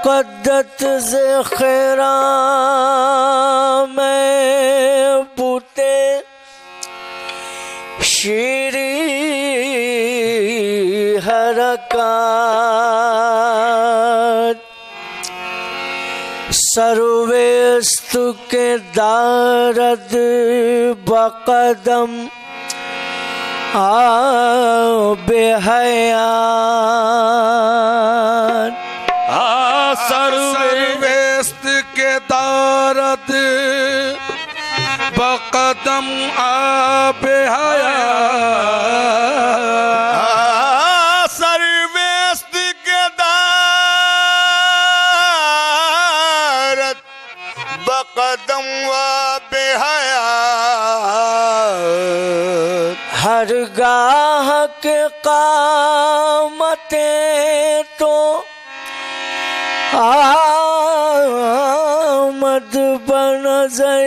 कद्दत से खैरा में बूते शीरी हरकत सर्वेस्तु के दारद बकदम बेहयान सर्वेस्त के दारद बकदम बेहयान सर्वेस्त के दारद बकदम बेहयान हर गाह के कामते तो आमद बनज़र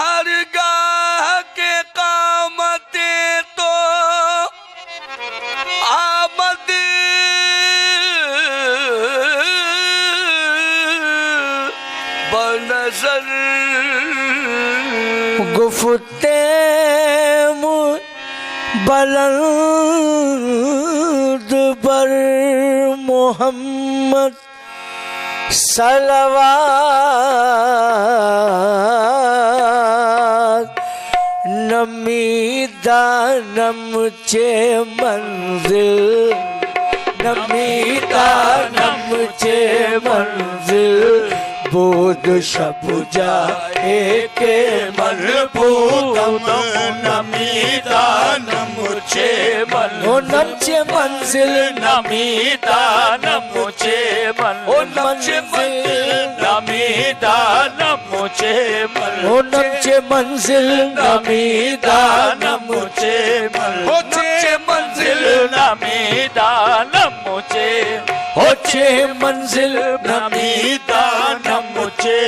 हर गाह के कामते तो आमद बनज़र गुफ्ते बुलंद बर मोहम्मद सलवात नमीदा नमचे मंजिल नमीदा नमचे मंजिल बोध शब जाए के मलबूतम नमीदा नमुचे ओ नमचे मंजिल नमीदा नमुचे ओ नमचे नमीदा नमुचे ओ नमचे मंजिल नमीदा नमुचे होचे मंजिल नमीदा नमुचे होचे मंजिल नमीदा नमुचे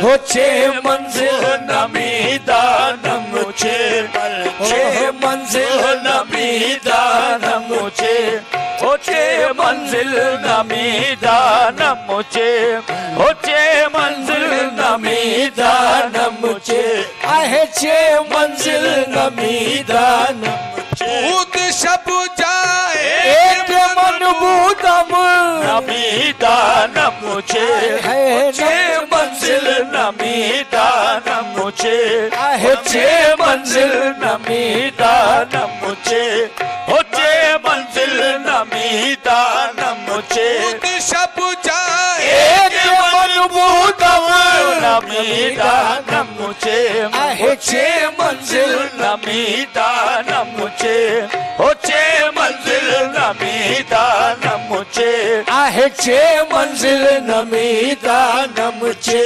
होचे मंजिल नमीदा नमुचे होचे मंजिल नमीदा नमुचे होचे मंजिल नमीदा नमुचे होचे मंजिल नमीदा नमुचे आहे चे मंजिल नमीदा नमुचे खुद शब जाए एक मनबूतम नमीदा नमुचे होचे मंजिल नमीदा नमुचे होचे मंजिल नमीदा नमुचे होचे मंजिल नमीदा नमुचे खुद शब जाए एक मनबूतम नमीदा नमुचे होचे मंजिल नमीदा नमुचे होचे मंजिल नमीदा नमुचे आहे चे मंजिल नमीदा नमचे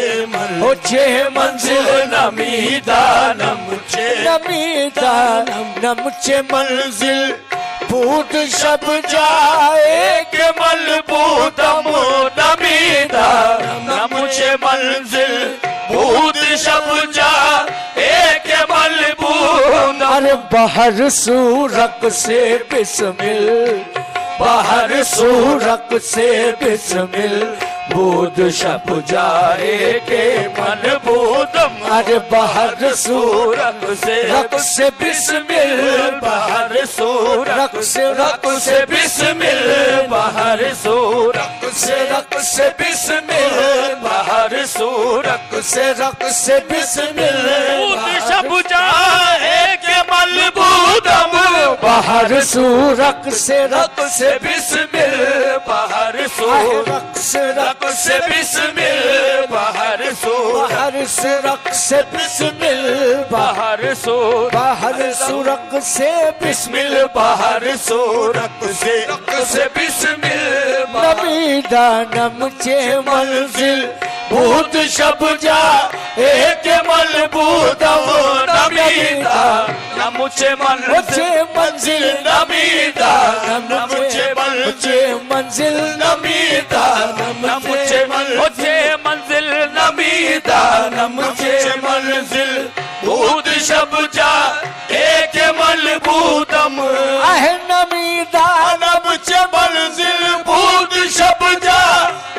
होचे मंजिल नमीदा नमुचे नमीदा नमचे मंजिल बूट शब जाए के मलबूतम नमीदा नमुचे मंजिल भूत शब जा एक मलबूत अरे बाहर सूरक से बिस्मिल, बाहर सूरक से बिस्मिल, बूद शब जाए के मन बूदम। अरे बाहर सूरक से बिस्मिल, बाहर सूरक से बिस्मिल, बाहर सूरक से बिस्मिल, बाहर सूरक से बिस्मिल, बूद शब जाए के मन बूदम। बाहर सूरक से बिस्मिल, बाहर सूरक से बिस्मिल, बाहर सूरक से बिस्मिल, बाहर सूरक बाहर सूरक से बिस्मिल, बाहर सूरक से बिस्मिल, नबी दानम चे मंजिल, भूत शब जा एक मलबूदम, नबी दानम चे मंजिल, नबी दानम चे मंजिल, नबी दानम चे मंजिल, नबी दानम चे मंजिल, बूद शब जा एक मलबूदम। आहे नबी दानम चे मंजिल, बूद शब जा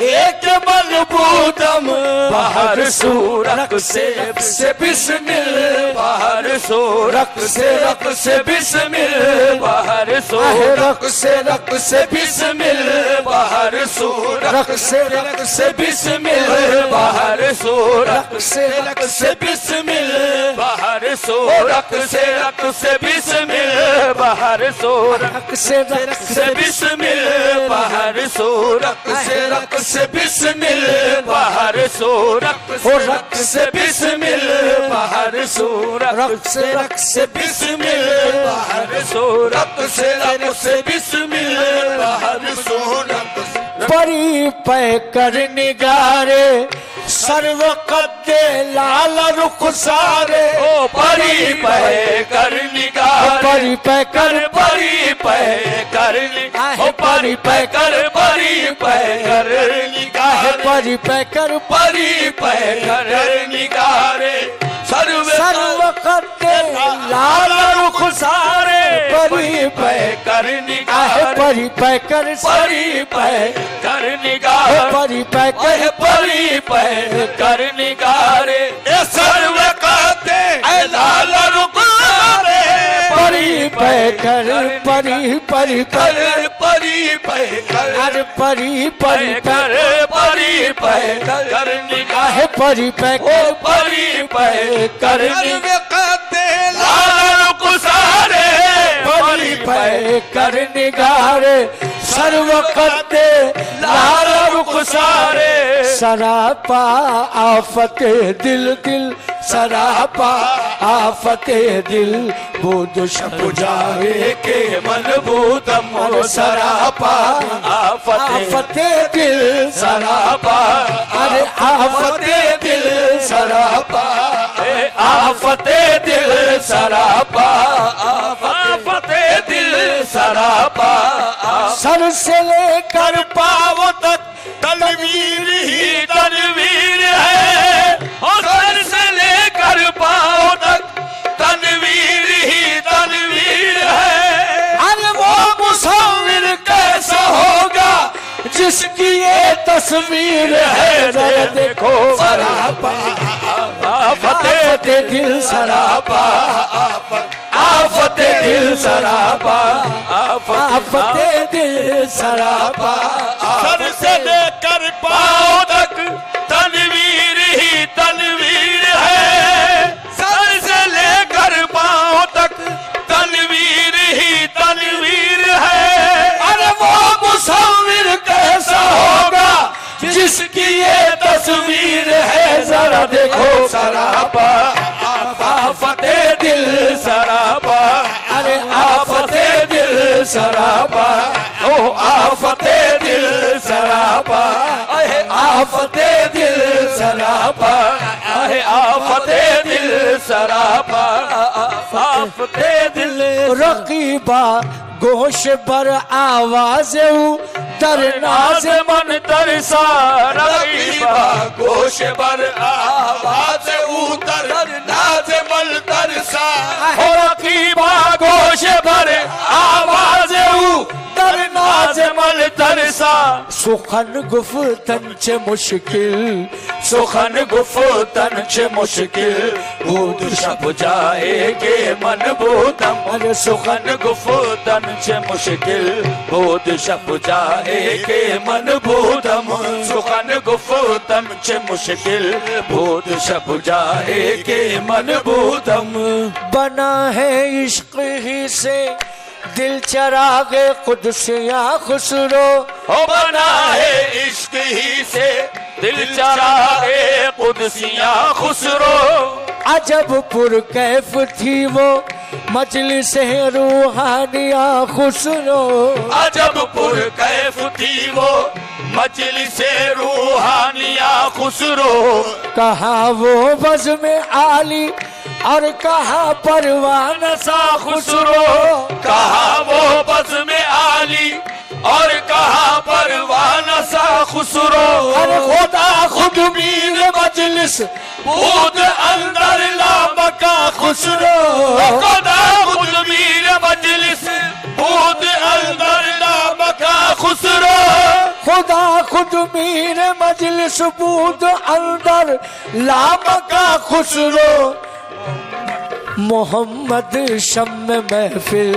एक मलबूदम। बाहर सूरक से बिस्मिल, बाहर सूरक से बिस्मिल, बाहर सूरक से बिस्मिल, बाहर सूरक से बिस्मिल, बाहर सूरक से बिस्मिल, बाहर सूरक से बिस्मिल, बाहर सूरक से बिस्मिल, बाहर सूरक से बिस्मिल, बाहर सूरक से बिस्मिल, बाहर सूरक से बिस्मिल, बाहर सूरक से बिस्मिल, बाहर सूरक परी पै कर निगारे, सर्व कद्दे लाल रुख सारे। ओ परी पै कर निगारे, परी पै कर, परी पै कर, ओ परी पै कर, परी पै कर निगारे, परी पै कर, परी पै कर निगारे, सर्व कद्दे लाल रुख सारे। परी पै कर निगारे, परी पै कर, परी पै कर निगारे, परी पै कर, परी पै कर निगारे, सर्व कहते लाल रुख सारे। परी पै कर, परी परी कर, परी पै कर, अरे परी परी कर, परी पै कर निगारे, परी पै कर, परी पै कर कहते लाल रुख सारे। परी पै कर निगारे, सर्व कद्दे लाल रुख सारे। सरापा आफते दिल दिल, सरापा आफते दिल, बूद शब जाए के मन बूदम। सरापा आफते दिल, सरापा अरे आफते दिल, सरापा आफते दिल, सरापा आफते दिल, सरापा सर से लेकर पाँव तक तनवीर ही तनवीर है, और सर से लेकर पाँव तक तनवीर ही तनवीर है। अरे वो मुसव्विर कैसा होगा जिसकी ये तस्वीर है, जरा देखो सरापा आफते दिल, सरापा आफते दिल, सरापा आफते दिल, सरापा सर से लेकर पाँव तक तनवीर ही तनवीर है, सर से लेकर पाँव तक तनवीर ही तनवीर है। अरे वो मुसव्विर कैसा होगा जिसकी ये तस्वीर है, जरा देखो सरापा आफते दिल, सरापा अरे आफते दिल, सरापा ओ आफते दिल, सरापा अहे आफते दिल, सरापा अहे आफते दिल, सरापा आफते दिल। रकीबा गोश पर आवाज तरनाज मन तरसा, रकीबा गोश पर आवाज उतर नाज मन तरसा, हो रकीबा सा सुखन गुफ्तन चे मुश्किल, सुखन गुफ्तन चे मुश्किल, भूत शब जाए के मन भूतम। अरे सुखन गुफ्तन चे मुश्किल, भूत शब जाए के मन भूतम। सुखन गुफ्तन चे मुश्किल, भूत शब जाए के मन भूतम। बना है इश्क ही से दिल चरागे कुदसिया खुसरो, हो बना है इश्क ही से दिल चरागे कुदसिया खुसरो। अजब पुरकैफ थी वो मजलिस है रूहानिया खुसरो, अजब पुरकैफ थी वो मजलिस रूहानिया खुसरो। कहा वो बज़ में आली और कहा परवाना सा खुसरो, कहा वो बज़ में आली और कहा परवाना सा खुसरो। अरे खुदा खुद मीर मजलिस भूत अंदर लामका खुसरो, खुदा खुद मीर मजलिस भूत अंदर लामका खुसरो। खुदा खुद मीर मजलिस बूद अंदर लामका खुसरो। मोहम्मद शम महफिल,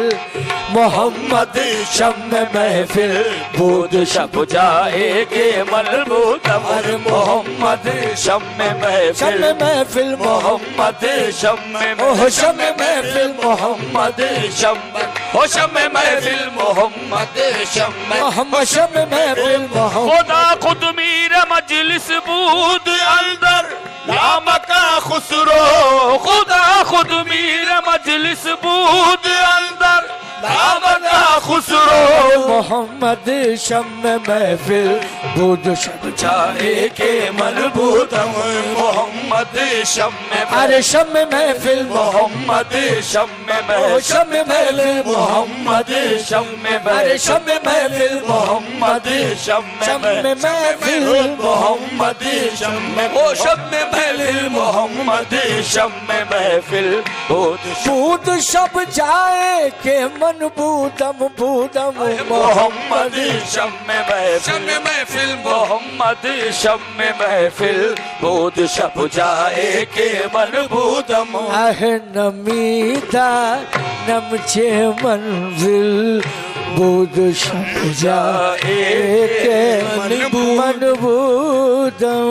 मोहम्मद शम महफिल, भूत शब जाए के मन भूतम। मोहम्मद शम महफिल, महफिल मोहम्मद शम ओह शम महफिल, मोहम्मद शम, हो शम महफिल मोहम्मद शम, मोहम्मद शम महफिल मोहम्मद। खुदा खुद मीर मजलिस बूद अंदर लामका खुसरो, खुदा खुद मीर मजलिस बूद अंदर लामका खुसरो। मोहम्मद शम महफिल बूद शब जाए के मन भूतम। मोहम्मद शम, अरे शम महफिल मोहम्मद शम ओह शम महफिल मोहम्मद शम, अरे शम महफिल मोहम्मद शम महफिल मोहम्मद शम, ओ शम महफिल मोहम्मद शम महफिल। बूद शब जाए के मन बूदम बूदम मोहम्मद शम महफिल, मोहम्मद शम महफिल, बूद शब जाए के मन भूतम। आह नमीदा नमचे मंजिल बूद शब जाए के मन बूदम।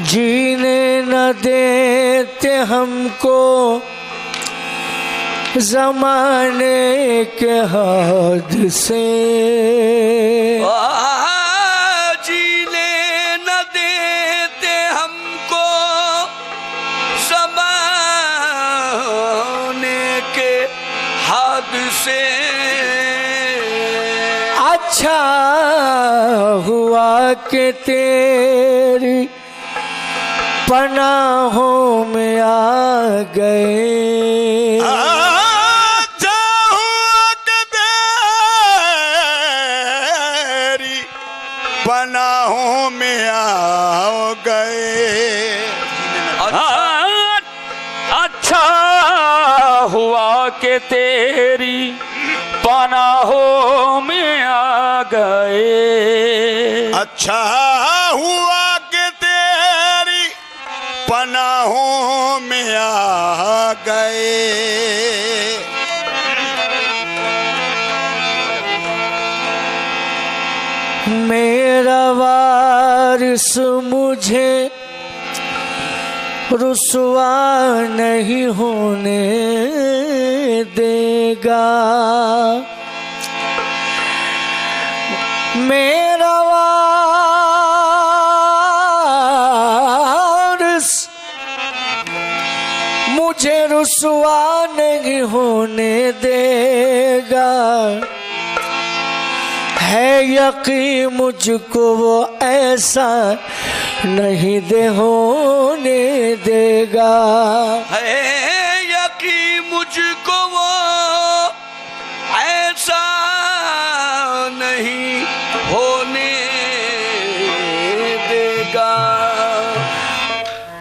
जीने न देते हमको जमाने के हाथ से, जीने न देते हमको ज़माने के हाथ से। अच्छा हुआ कि तेरी पनाहों में आ गए। अच्छा हुआ कि तेरी पनाहों में आ गए। अच्छा हुआ कि तेरी पनाहों में आ गए। अच्छा हुआ कि तेरी पनाहों में आ गए। मेरा वारिस मुझे रुसवा नहीं होने देगा। मेरा वारिस मुझे रुसवा नहीं होने देगा, है यकीन मुझको वो ऐसा नहीं दे होने देगा। है यकीन मुझको वो ऐसा नहीं होने देगा।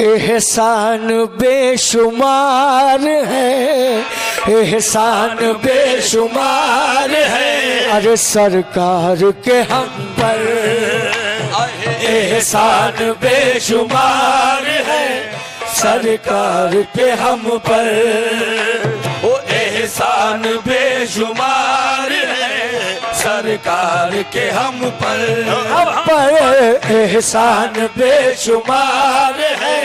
एहसान बेशुमार है, एहसान बेशुमार है, अरे सरकार के हम पर एहसान बेशुमार है, सरकार के हम पर। वो एहसान बेशुमार है सरकार के हम पर एहसान बेशुमार है,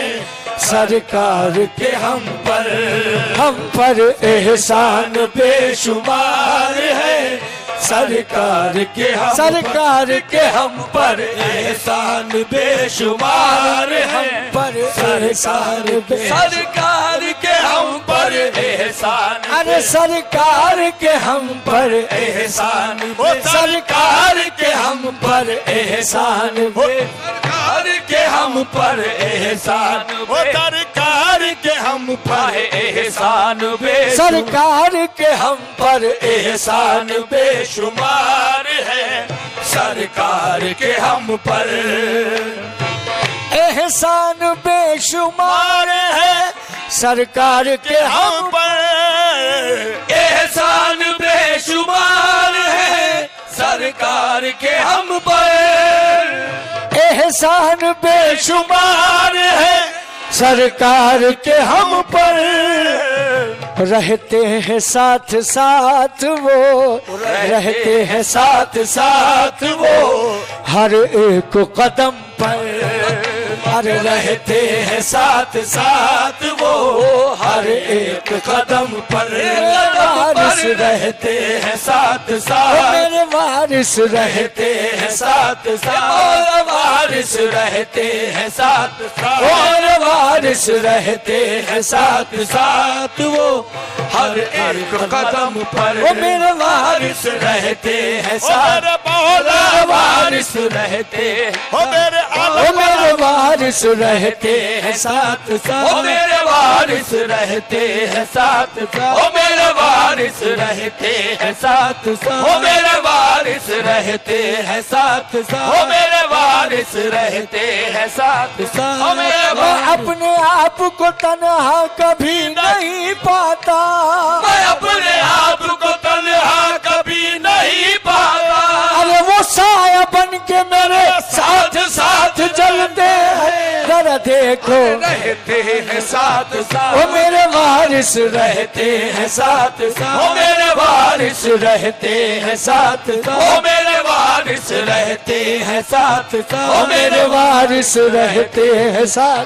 सरकार के हम पर एहसान बेशुमार है, सरकार के हम पर एहसान बेशुमार हम पर सरकार के हम पर एहसान, अरे सरकार के हम पर एहसान, सरकार के हम पर एहसान, सरकार के हम पर एहसान, सरकार के हम पर एहसान सरकार के हम पर एहसान बेशुमार है सरकार के हम पर एहसान बेशुमार है, सरकार के हम पर एहसान बेशुमार है सरकार के हम पर एहसान बेशुमार है, सरकार के हम पर रहते हैं साथ साथ वो, रहते हैं साथ साथ वो हर एक कदम पर, अरे रहते हैं साथ साथ वो हर एक कदम पर। वारिस रहते हैं साथ साथ, मेरे वारिस रहते हैं साथ साथ, वारिस रहते हैं साथ साथ, वारिस रहते हैं साथ साथ वो हर एक कदम पर। वो मेरे वारिस रहते हैं साथ, वारिस रहते हैं, वो मेरे वारिस रहते हैं साथ साथ, वो मेरे वारिस रहते हैं साथ साथ, वो मेरे वारिस रहते हैं साथ साथ, वो मेरे वारिस रहते हैं साथ साथ, वो मेरे वारिस रहते हैं साथ साथ। मैं अपने आप को तन्हा कभी नहीं पाता, मैं अपने आप को तन्हा कभी नहीं पाता, अरे वो साया बन के मेरे साथ साथ जलते हैं, जरा देखो रहते हैं साथ साथ, वो मेरे वारिस रहते हैं साथ साथ, वो मेरे वारिस रहते हैं साथ साथ, वो मेरे वारिस रहते हैं साथ साथ, वो मेरे वारिस रहते हैं साथ,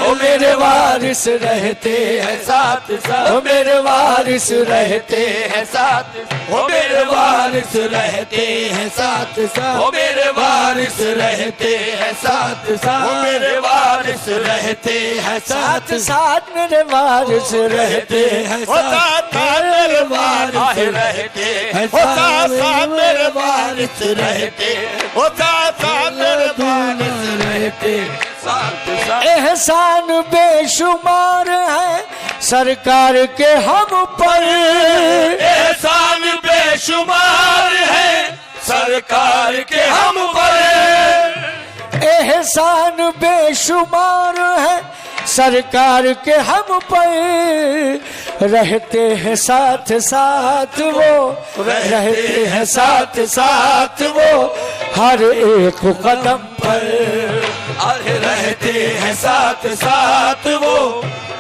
वो मेरे वारिस रहते हैं साथ साथ, वो मेरे वारिस रहते हैं साथ, वो मेरे वारिस रहते हैं साथ साथ, वो मेरे वारिस रहते हैं साथ साथ, वो मेरे वारिस रहते हैं साथ साथ, मेरे वारिस रहते हैं साथ, मेरे वारिस रहते हैं साथ, मेरे वारिस रहते मेरे वारिस रहते साथ साथ। एहसान बेशुमार है सरकार के हम पर, एहसान बेशुमार है सरकार के हम पर, एहसान बेशुमार है सरकार के हम पर, रहते हैं साथ साथ वो, रहते हैं साथ साथ वो हर एक कदम पर, अरे रहते हैं साथ साथ वो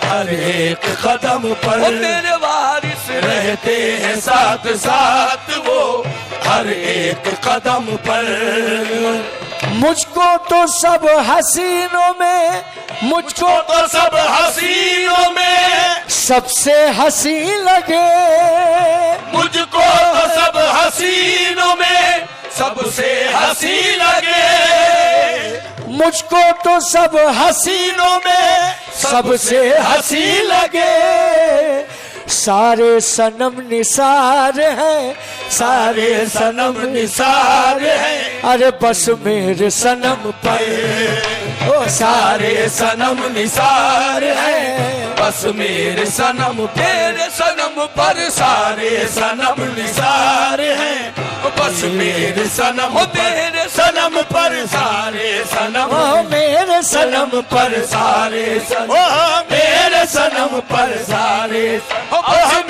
हर एक कदम पर, मेरे वारिस रहते हैं साथ साथ वो हर एक कदम पर। मुझको तो सब हसीनों में, मुझको तो सब हसीनों में सबसे हसी लगे, मुझको तो सब हसीनों में सबसे हसी लगे, मुझको तो सब हसीनों में सबसे हंसी लगे। सारे सनम निसार हैं, सारे सनम निसार हैं। अरे बस मेरे सनम पर ओ सारे सनम निसार हैं, बस मेरे सनम तेरे सनम पर सारे सनम निसार हैं, बस मेरे सनम तेरे सनम पर सारे सनम मेरे सनम पर सारे सनम मेरे सनम पर सारे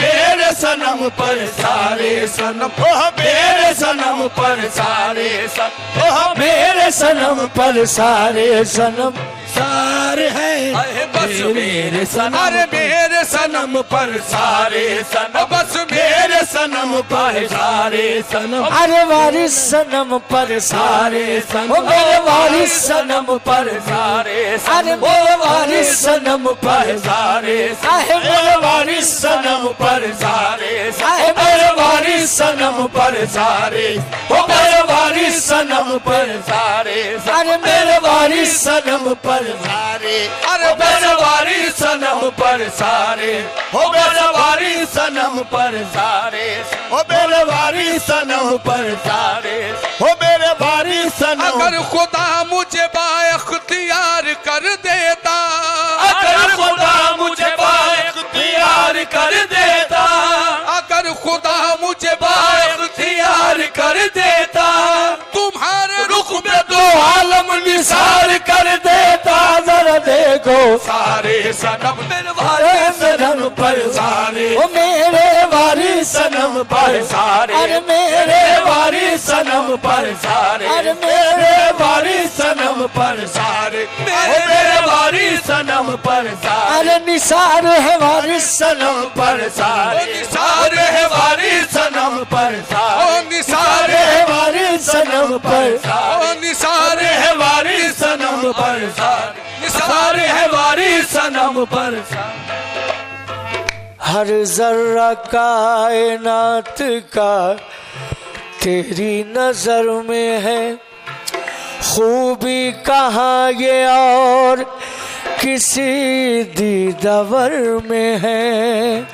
मेरे सनम पर सारे सनम मेरे सनम पर सारे सनम मेरे सनम पर सारे सनम सारे हैं। बस मेरे सनम अरे मेरे सनम पर सारे सनम बस मेरे सनम पर सारे सनम अरे वारिस सनम पर सारे सनम मेरे वारिस सनम पर सारे अरे मेरे वारिस सनम पर सारे आहे मेरे वारिस सनम पर सारे आहे मेरे वारिस सनम पर सारे ओ मेरे वारिस सनम पर सारे अरे मेरे वारिस सनम पर सारे अरे मेरे वारिस सनम पर सारे हो मेरे वारिस सनम पर सारे हो मेरे वारिस सनम पर सारे हो मेरे वारिस सनम अगर खुदा मुझे बाइख्तियार कर देता अगर खुदा मुझे बाइख्तियार कर देता अगर खुदा मुझे बाइख्तियार कर देता तुम्हारे रुख में दो आलम निसार कर देता। जरा देखो सारे सनम मेरे वारिस सनम पर सारे ओ मेरे वारिस सनम पर सारे अरे मेरे वारिस सनम पर सारे अरे मेरे वारिस सनम पर सारे मेरे वारिस सनम पर सारे अरे निसार है वारिस सनम पर सारे निसार है वारिस सनम पर सारे निसार है वारिस सनम पर सारे निसार है वारिस सनम पर सारे निसार है वारिस सनम पर हर जर्रा कायनात का तेरी नजर में है, खूबी कहाँ ये और किसी दीदावर में है।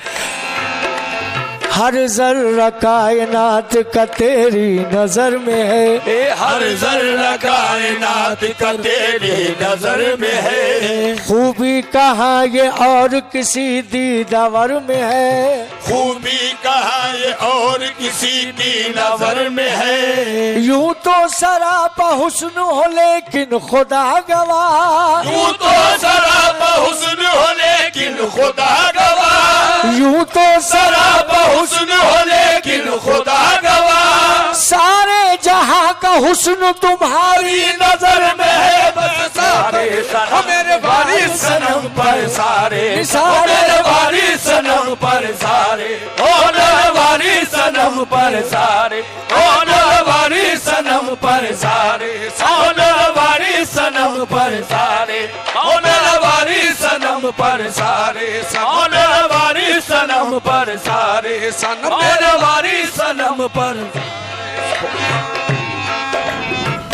हर जर्रा कायनात का तेरी नजर में है, हर जर्रा कायनात का तेरी नजर में है। खूबी कहाँ ये और किसी दीदावर में है। खूबी कहाँ ये और किसी दीदावर में है। यूं तो सरापा हुस्न हो लेकिन खुदा गवाह, यूं तो सरापा हुस्न हो लेकिन खुदा गवाह, यूं तो सरापा हुस्न हो लेकिन खुदा गवाह। सारे जहां का हुस्न तुम्हारी नजर में है, बस सारे सनम मेरे वारिस सनम पर सारे मेरे वारिस सनम पर सारे ओ मेरे वारिस सनम पर सारे ओ मेरे वारिस सनम पर सारे ओ मेरे वारिस सनम पर सारे ओ मेरे वारिस सनम पर सारे ओ मेरे वारिस सनम पर सारे सनम मेरे वारिस सनम पर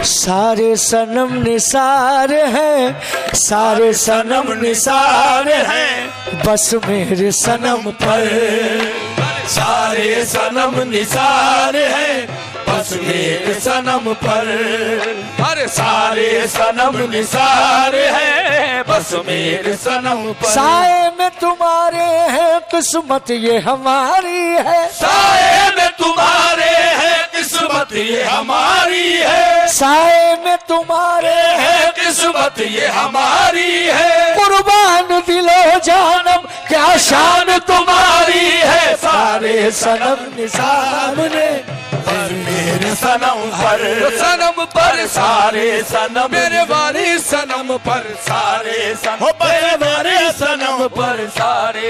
सारे सनम निसार हैं, सारे सनम निसार हैं, बस मेरे सनम पर सारे सनम निसार हैं, बस मेरे सनम पर अरे सारे सनम निसार हैं, बस मेरे सनम पर। साए में तुम्हारे हैं किस्मत ये हमारी है, साए में तुम्हारे हैं किस्मत ये हमारी है, साए में तुम्हारे है किस्मत ये हमारी है। कुर्बान दिलो जानम क्या शान तुम्हारी है। सारे सनम निसार ने मेरे सनम पर सारे सनम मेरे वारिस सनम पर सारे सनम मेरे वारिस सनम पर सारे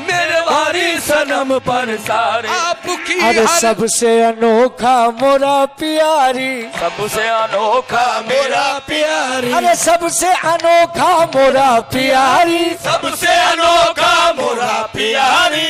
मेरे वारिस सनम पर सारे आपकी अरे सबसे अनोखा मोरा प्यारी, सबसे अनोखा मेरा प्यारी, अरे सबसे अनोखा मोरा प्यारी, सबसे अनोखा मोरा प्यारी,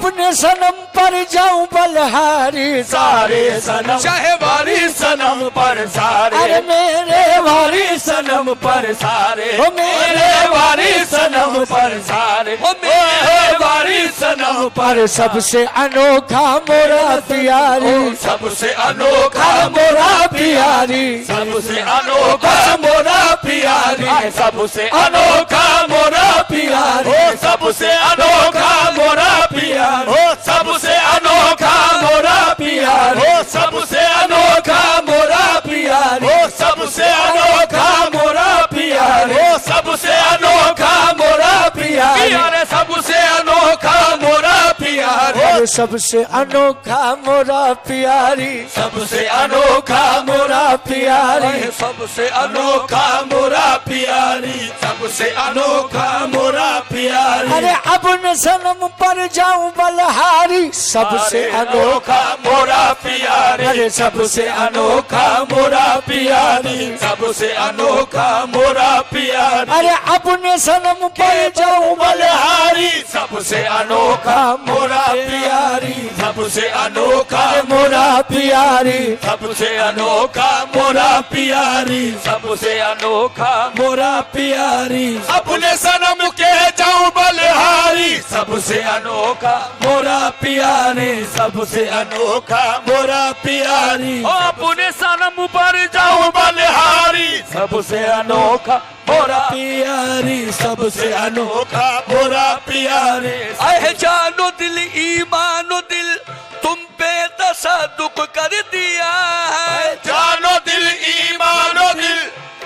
अपने सनम पर जाऊं बलहारी सारे सनम चाहे वारी सनम पर सारे अरे मेरे वारी सनम पर सारे ओ मेरे वारी सनम पर सारे ओ मेरे वारी सनम पर सबसे अनोखा मोरा प्यारी सबसे अनोखा मोरा प्यारी सबसे अनोखा मोरा प्यारी सबसे अनोखा मोरा प्यारी सबसे अनोखा मोरा प्यारी सबसे अनोखा मोरा प्यारी सबसे अनोखा मोरा प्यारी सबसे अनोखा मोरा प्यारी सबसे अनोखा मोरा प्यारी सबसे अनोखा मोरा प्यारी सबसे अनोखा मोरा प्यारी सबसे अनोखा मोरा प्यारी सबसे अनोखा मोरा प्यारी सबसे अनोखा मोरा प्यारी अरे अपने सनम पर जाऊं बलहारी सबसे अनोखा मोरा प्यारी अरे सबसे अनोखा मोरा प्यारी सबसे अनोखा मोरा प्यारी अरे अपने सनम पर जाऊं बलहारी सबसे अनोखा मोरा प्यारी सबसे अनोखा मोरा प्यारी सबसे अनोखा मोरा प्यारी सबसे अनोखा मोरा प्यारी अपने सनम के जाऊं बलहारी सबसे अनोखा मोरा प्यारी सबसे अनोखा मोरा प्यारी अपने सनम पर जाऊं बलहारी सबसे अनोखा मोरा प्यारी सबसे अनोखा मोरा प्यारी अह जानो दिल ईमानो दिल तुम पे तसद्दुक कर दिया है जानो दिल ईमानो दिल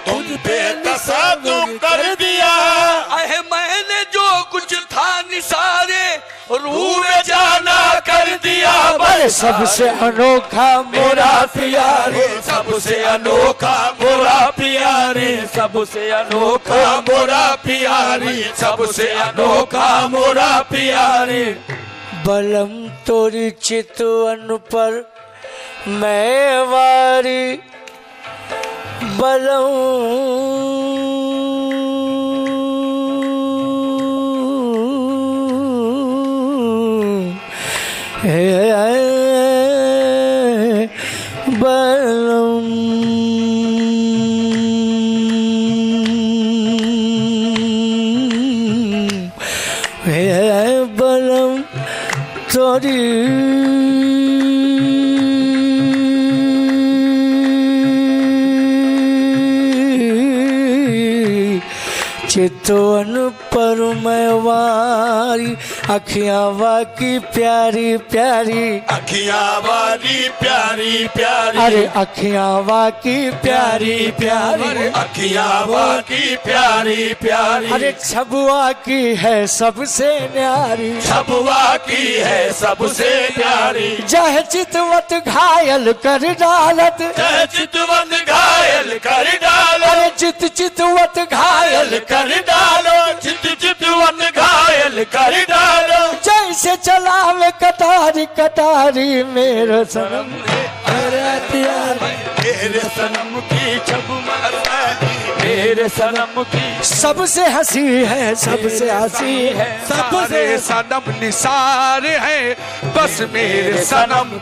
तुम पे तसद्दुक कर दिया अह मैंने जो कुछ था निसारे रूह में जाना कर दिया अरे सबसे अनोखा मोरा प्यारे सबसे अनोखा मोरा प्यारे सबसे अनोखा मोरा प्यारी सबसे अनोखा मोरा प्यारे बलम तोरी चितवन पर मैं वारी बलम तोरी चितवन पर मैं वारी अखियां वाकी प्यारी प्यारी अखियां वाली प्यारी प्यारी अरे अखियां वाकी प्यारी प्यारी अखियां वाली प्यारी प्यारी अरे छबुआ की है सबसे न्यारी छबुआ की है सबसे प्यारी जह चितवत घायल कर डालत जय चितवन घायल कर डालो अरे चितवत घायल कर डालो चितवन घायल कर डालो जैसे चलावे कटारी कटारी मेरा सनम मेरे सनम की छब मेरे सनम की सबसे हंसी है सबसे हंसी है सबसे सनम निसार है बस मेरे सनम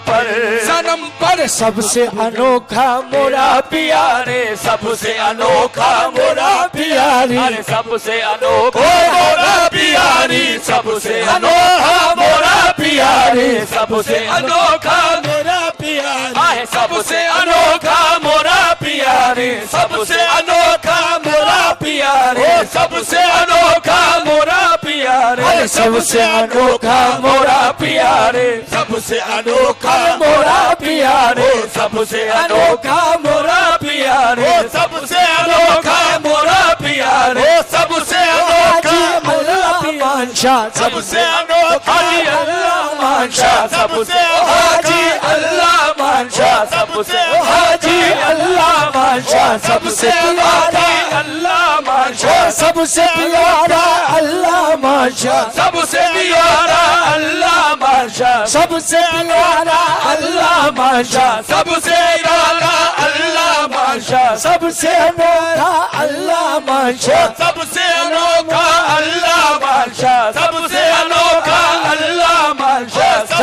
पर सबसे अनोखा मोरा प्यारे सबसे अनोखा मोरा प्यारी अरे सबसे अनोखा मोरा प्यारी सबसे अनोखा मोरा प्यारी सबसे अनोखा मोरा प्यारी सबसे अनोखा मोरा प्यारी सबसे अनोखा मोरा प्यारी सबसे अनोखा मोरा प्यारे सबसे अनोखा मोरा प्यारे सबसे अनोखा मोरा प्यारे सबसे अनोखा मोरा प्यारे सबसे अनोखा मोरा प्यारे सबसे अनोखा मोरा मानशा सबसे अनोखा अल्लाह मानशा सबसे हाजी अल्लाह मानशा सबसे हाजी अल्लाह मानशा सबसे हाजी अल्लाह मानशा सबसे प्यारा अल्लाह मानशा सबसे प्यारा अल्लाह मानशा सबसे प्यारा अल्लाह मानशा सबसे प्यारा अल्लाह मानशा सबसे अनोखा अल्लाह मानशा सबसे अनोखा अल्लाह मानशा सबसे अनोखा अल्लाह मानशा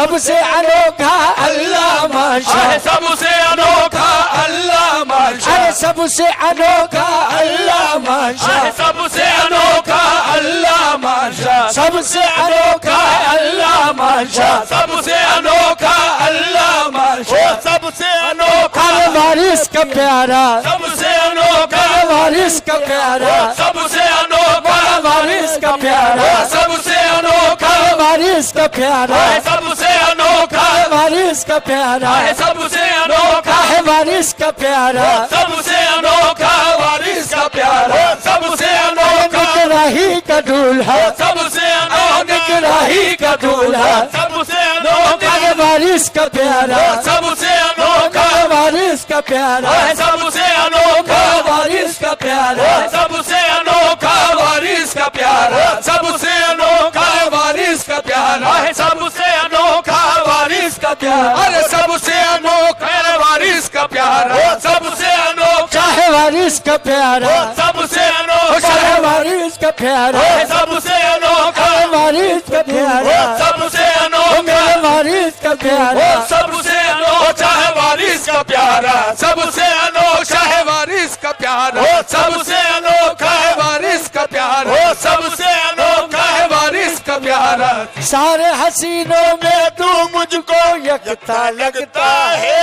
सबसे अनोखा अल्लाह माशा, सबसे अनोखा अल्लाह माशा, अरे सबसे अनोखा अल्लाह माशा, सबसे अनोखा अल्लाह माशा, सबसे अनोखा अल्लाह माशा, सबसे अनोखा अल्लाह माशा, सबसे अनोखा अरे वारिस का प्यारा, सबसे अनोखा वारिस का प्यारा, सबसे अनोखा वारिस का प्यारा, सबसे अनोखा वारिस का प्यारा, सबसे अनोखा वारिस का प्यारा, सबसे अनोखा वारिस का प्यारा, सबसे अनोखा वारिस का प्यारा, सबसे अनोखा राही का दूल्हा, सबसे अनोखा राही का दूल्हा, सबसे अनोखा वारिस का प्यारा, सबसे अनोखा वारिस का प्यारा, सबसे अनोखा वारिस का प्यारा, सबसे अनोखा वारिस का प्यारा, सबसे अनोखा वारिस का प्यारा, सबसे अनोखा वारिस का प्यारा, अरे सबसे अनोखा वारिस का प्यारा, सबसे अनोखा चाहे वारिस का प्यारा, सबसे अनोखा चाहे वारिस का प्यारा, सबसे अनोखा वारिस का प्यारा, सबसे अनोखा वारिस का प्यारा, सबसे अनोखा है वारिस का प्यारा, सबसे अनोखा है वारिस का प्यारा, सबसे अनोखा है वारिस का प्यारा, सबसे अनोखा है वारिस का प्यारा। सारे हसीनों में तू मुझको यकता लगता है,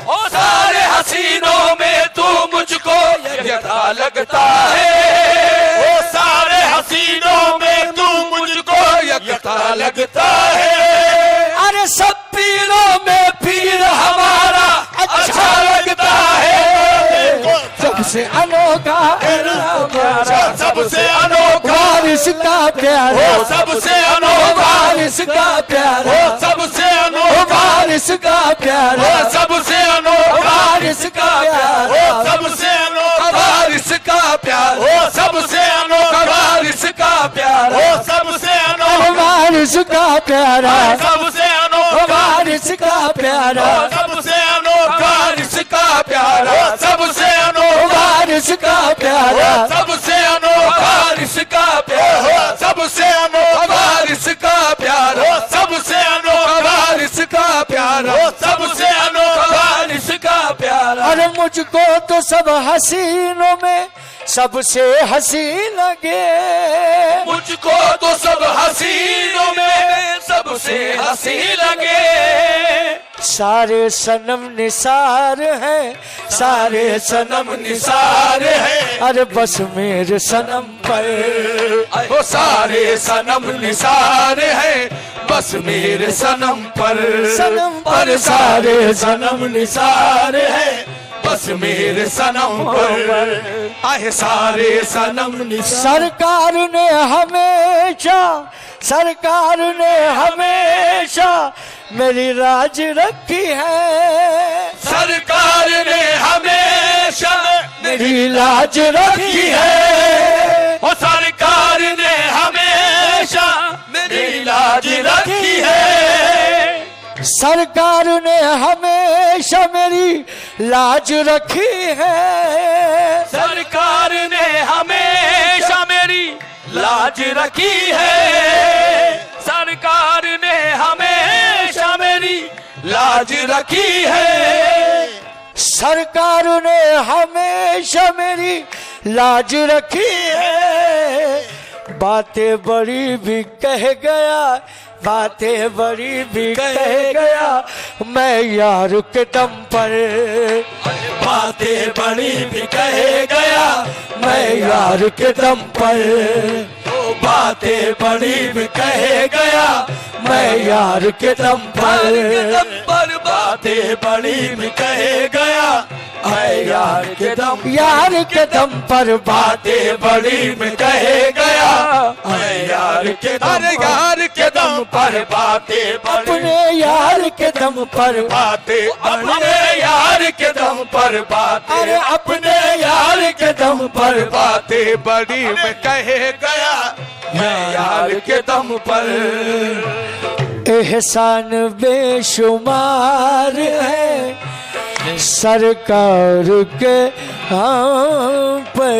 ओ सारे हसीनों में तू मुझको यकता लगता है, ओ सारे हसीनों में तू मुझको यकता लगता है, अरे सब पीरों में पीर हमारा अच्छा लगता है, सबसे अनोखा प्यारा, सबसे अनोखा वारिस का प्यारा, सबसे अनोखा वारिस का प्यारा, सबसे अनोखा वारिस का प्यारा, सबसे अनोखा वारिस का प्यारा, सबसे अनोखा वारिस का प्यार, सबसे अनोखा वारिस का प्यार, सबसे अनोखा वारिस का प्यारा, सबसे अनोखा वारिस का प्यारा, सबसे अनोखा वारिस का प्यार, सबसे अनोखा वारिस का प्यारा, सबसे अनोखा वारिस का प्यार, सबसे अनोखा वारिस का प्यार, सबसे अनोखा वारिस का प्यार, सबसे अनोखा वारिस का प्यार। अरे मुझको तो सब हसीनों में सबसे हसीन लगे, मुझको तो सब हसीनों में सबसे हसी लगे, सारे सनम निसार है, सारे सनम निसार है, अरे बस मेरे सनम पर, वो सारे सनम निसार है, बस मेरे सनम पर, सनम पर सारे सनम निसार है, बस मेरे सनम पर, आए सारे सनम निसार। सरकार ने हमेशा, सरकार ने हमेशा मेरी राज रखी है, सरकार ने हमेशा मेरी लाज रखी है, और सरकार ने हमेशा मेरी लाज रखी है, सरकार ने हमेशा मेरी लाज रखी है, सरकार ने हमेशा मेरी लाज रखी है, सरकार ने हमेशा मेरी लाज रखी है, सरकार ने हमेशा मेरी लाज रखी है, बातें बड़ी भी कह गया, बातें बड़ी भी कह गया, मैं यार के दम पर, बातें बड़ी भी कह गया, मैं यार के दम पर, बातें बड़ी भी कह गया, मैं यार के दम पर, बातें बड़ी भी कह गया, मैं यार के दम, यार के दम पर बातें बड़ी भी कह गया, मैं यार के दम, अरे यार के दम पर बातें बड़ी, अपने यार के दम पर बातें अपने यार के दम पर बातें, अरे अपने यार के दम पर बातें बड़ी में कह गया, मैं यार के दम पर, एहसान बेशुमार है सरकार के हम पे।